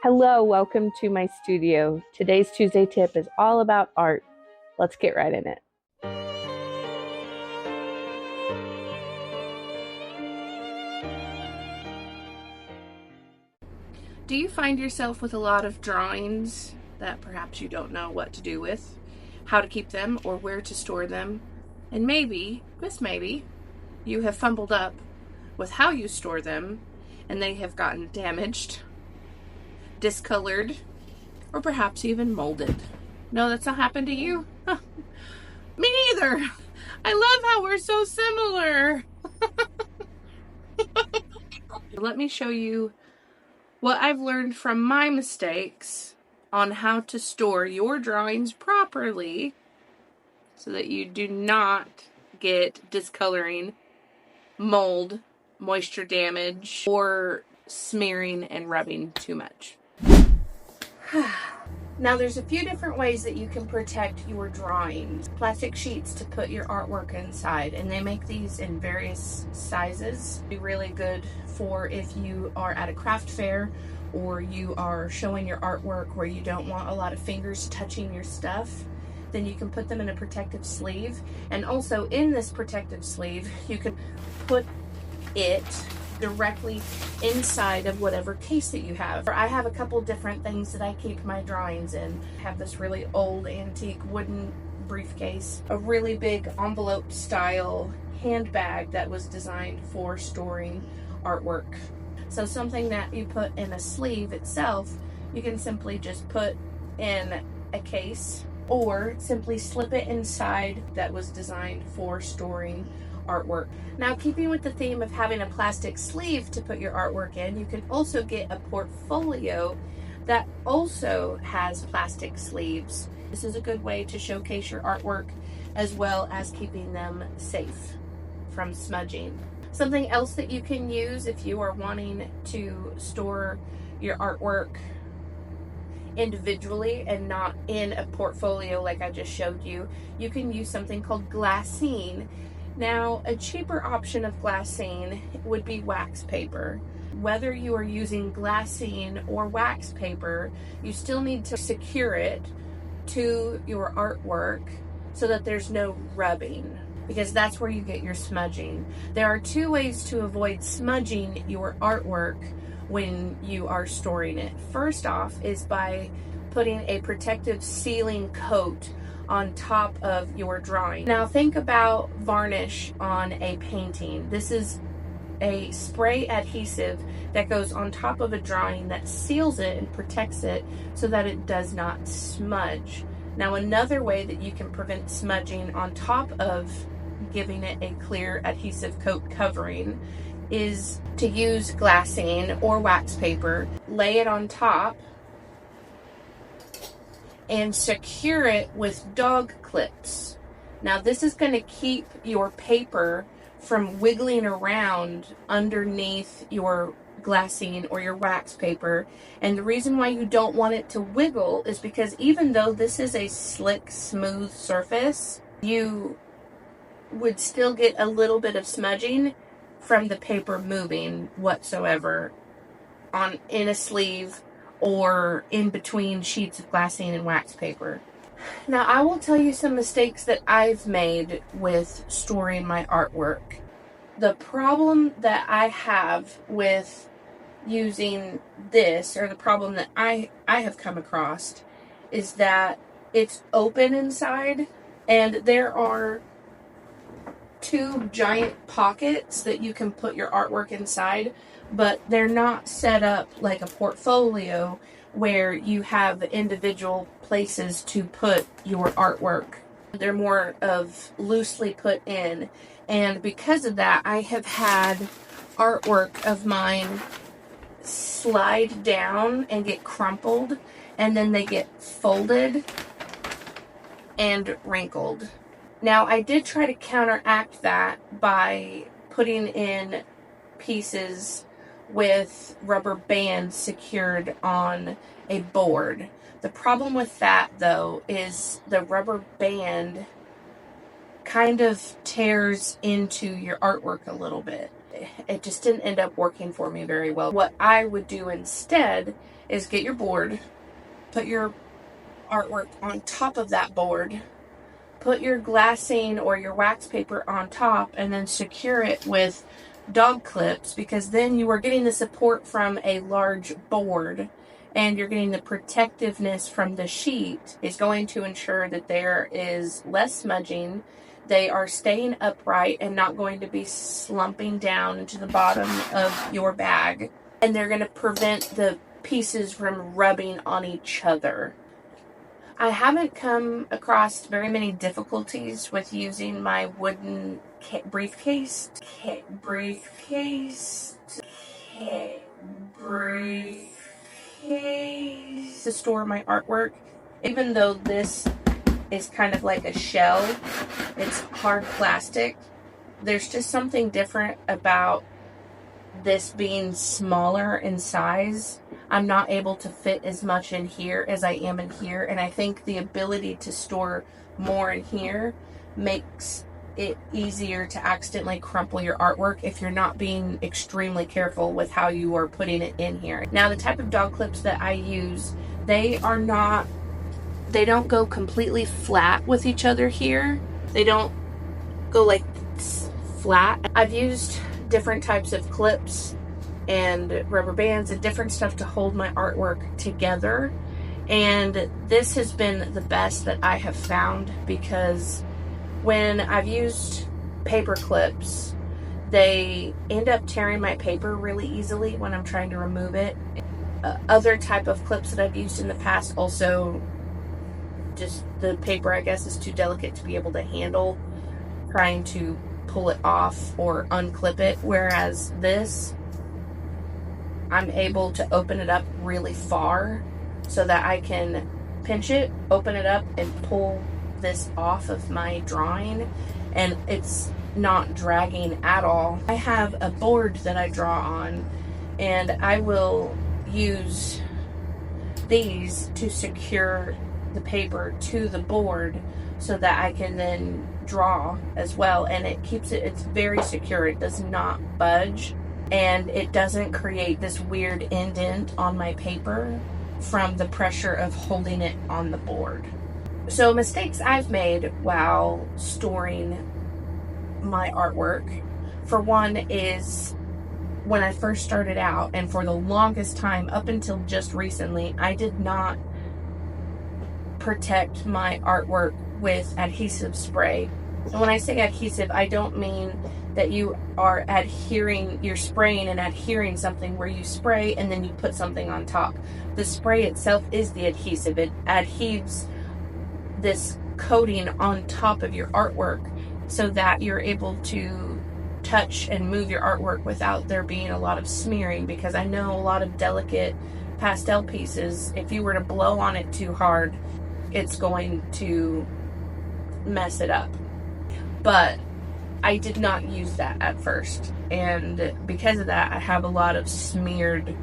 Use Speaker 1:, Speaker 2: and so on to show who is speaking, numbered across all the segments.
Speaker 1: Hello, welcome to my studio. Today's Tuesday tip is all about art. Let's get right in it.
Speaker 2: Do you find yourself with a lot of drawings that perhaps you don't know what to do with, how to keep them, or where to store them? And maybe, just maybe, you have fumbled up with how you store them and they have gotten damaged, discolored, or perhaps even molded. No, that's not happened to you? Huh. Me neither. I love how we're so similar. Let me show you what I've learned from my mistakes on how to store your drawings properly so that you do not get discoloring, mold, moisture damage, or smearing and rubbing too much. Now there's a few different ways that you can protect your drawings. Plastic sheets to put your artwork inside, and they make these in various sizes. Be really good for if you are at a craft fair or you are showing your artwork where you don't want a lot of fingers touching your stuff. Then you can put them in a protective sleeve, and also in this protective sleeve you can put it directly inside of whatever case that you have. I have a couple different things that I keep my drawings in. I have this really old antique wooden briefcase, a really big envelope style handbag that was designed for storing artwork. So something that you put in a sleeve itself, you can simply just put in a case or simply slip it inside that was designed for storing artwork. Now, keeping with the theme of having a plastic sleeve to put your artwork in, you can also get a portfolio that also has plastic sleeves. This is a good way to showcase your artwork as well as keeping them safe from smudging. Something else that you can use if you are wanting to store your artwork individually and not in a portfolio like I just showed you, you can use something called glassine. Now, a cheaper option of glassine would be wax paper. Whether you are using glassine or wax paper, you still need to secure it to your artwork so that there's no rubbing, because that's where you get your smudging. There are two ways to avoid smudging your artwork when you are storing it. First off is by putting a protective sealing coat on top of your drawing. Now think about varnish on a painting. This is a spray adhesive that goes on top of a drawing that seals it and protects it so that it does not smudge. Now another way that you can prevent smudging on top of giving it a clear adhesive coat covering is to use glassine or wax paper, lay it on top, and secure it with dog clips. Now this is going to keep your paper from wiggling around underneath your glassine or your wax paper. And the reason why you don't want it to wiggle is because even though this is a slick, smooth surface, you would still get a little bit of smudging from the paper moving whatsoever in a sleeve or in between sheets of glassine and wax paper. Now, I will tell you some mistakes that I've made with storing my artwork. The problem that I have with using this, or the problem that I have come across, is that it's open inside and there are two giant pockets that you can put your artwork inside, but they're not set up like a portfolio where you have individual places to put your artwork. They're more of loosely put in, and because of that, I have had artwork of mine slide down and get crumpled, and then they get folded and wrinkled. Now, I did try to counteract that by putting in pieces with rubber bands secured on a board. The problem with that, though, is the rubber band kind of tears into your artwork a little bit. It just didn't end up working for me very well. What I would do instead is get your board, put your artwork on top of that board, put your glassine or your wax paper on top, and then secure it with dog clips, because then you are getting the support from a large board and you're getting the protectiveness from the sheet. Is going to ensure that there is less smudging. They are staying upright and not going to be slumping down into the bottom of your bag. And they're going to prevent the pieces from rubbing on each other. I haven't come across very many difficulties with using my wooden briefcase to store my artwork. Even though this is kind of like a shell, it's hard plastic. There's just something different about this being smaller in size. I'm not able to fit as much in here as I am in here, and I think the ability to store more in here makes it easier to accidentally crumple your artwork if you're not being extremely careful with how you are putting it in here. Now, the type of dog clips that I use, they don't go completely flat with each other here. They don't go like flat. I've used different types of clips and rubber bands and different stuff to hold my artwork together, and this has been the best that I have found, because when I've used paper clips, they end up tearing my paper really easily when I'm trying to remove it. Other type of clips that I've used in the past, also just the paper, I guess, is too delicate to be able to handle trying to pull it off or unclip it, whereas this, I'm able to open it up really far so that I can pinch it, open it up, and pull this off of my drawing, and it's not dragging at all. I have a board that I draw on, and I will use these to secure the paper to the board so that I can then draw as well, and it's very secure. It does not budge, and it doesn't create this weird indent on my paper from the pressure of holding it on the board. So mistakes I've made while storing my artwork, for one, is when I first started out, and for the longest time up until just recently, I did not protect my artwork with adhesive spray. And when I say adhesive, I don't mean that you are you're spraying and adhering something where you spray and then you put something on top. The spray itself is the adhesive. It adheres this coating on top of your artwork so that you're able to touch and move your artwork without there being a lot of smearing, because I know a lot of delicate pastel pieces, if you were to blow on it too hard, it's going to mess it up. But I did not use that at first, and because of that, I have a lot of smeared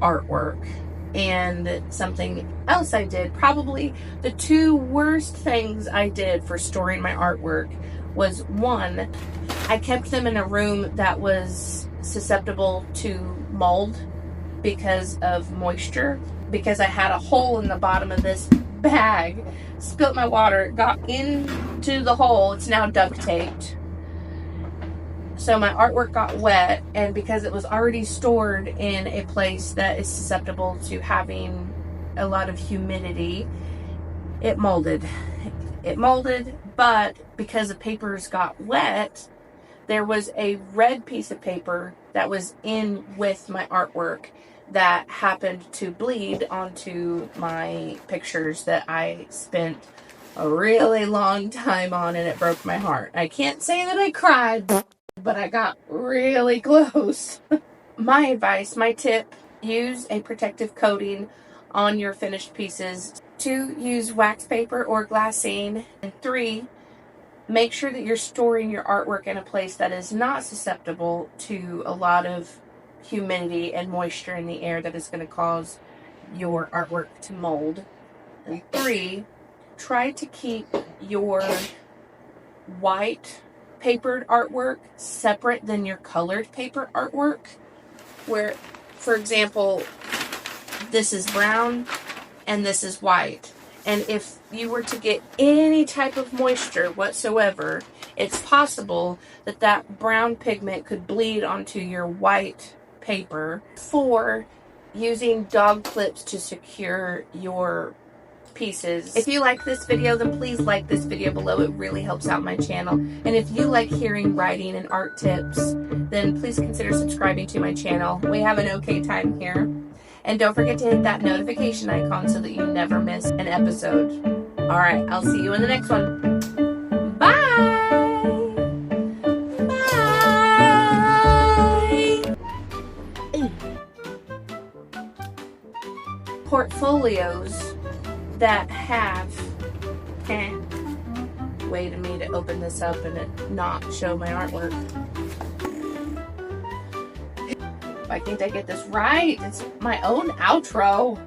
Speaker 2: artwork. And something else I did, probably the two worst things I did for storing my artwork, was one, I kept them in a room that was susceptible to mold because of moisture, because I had a hole in the bottom of this bag, spilt my water, got into the hole, it's now duct taped. So my artwork got wet, and because it was already stored in a place that is susceptible to having a lot of humidity, it molded. It molded, but because the papers got wet, there was a red piece of paper that was in with my artwork that happened to bleed onto my pictures that I spent a really long time on, and it broke my heart. I can't say that I cried, but I got really close. My advice, my tip, use a protective coating on your finished pieces. 2, use wax paper or glassine. And 3, make sure that you're storing your artwork in a place that is not susceptible to a lot of humidity and moisture in the air that is going to cause your artwork to mold. And 3, try to keep your white papered artwork separate than your colored paper artwork. Where, for example, this is brown, and this is white. And if you were to get any type of moisture whatsoever, it's possible that that brown pigment could bleed onto your white paper. For using dog clips to secure your pieces. If you like this video, then please like this video below. It really helps out my channel. And if you like hearing writing and art tips, then please consider subscribing to my channel. We have an okay time here. And don't forget to hit that notification icon so that you never miss an episode. All right, I'll see you in the next one. Bye! Bye! Portfolios that have way to me to open this up and it not show my artwork. I think I get this right. It's my own outro.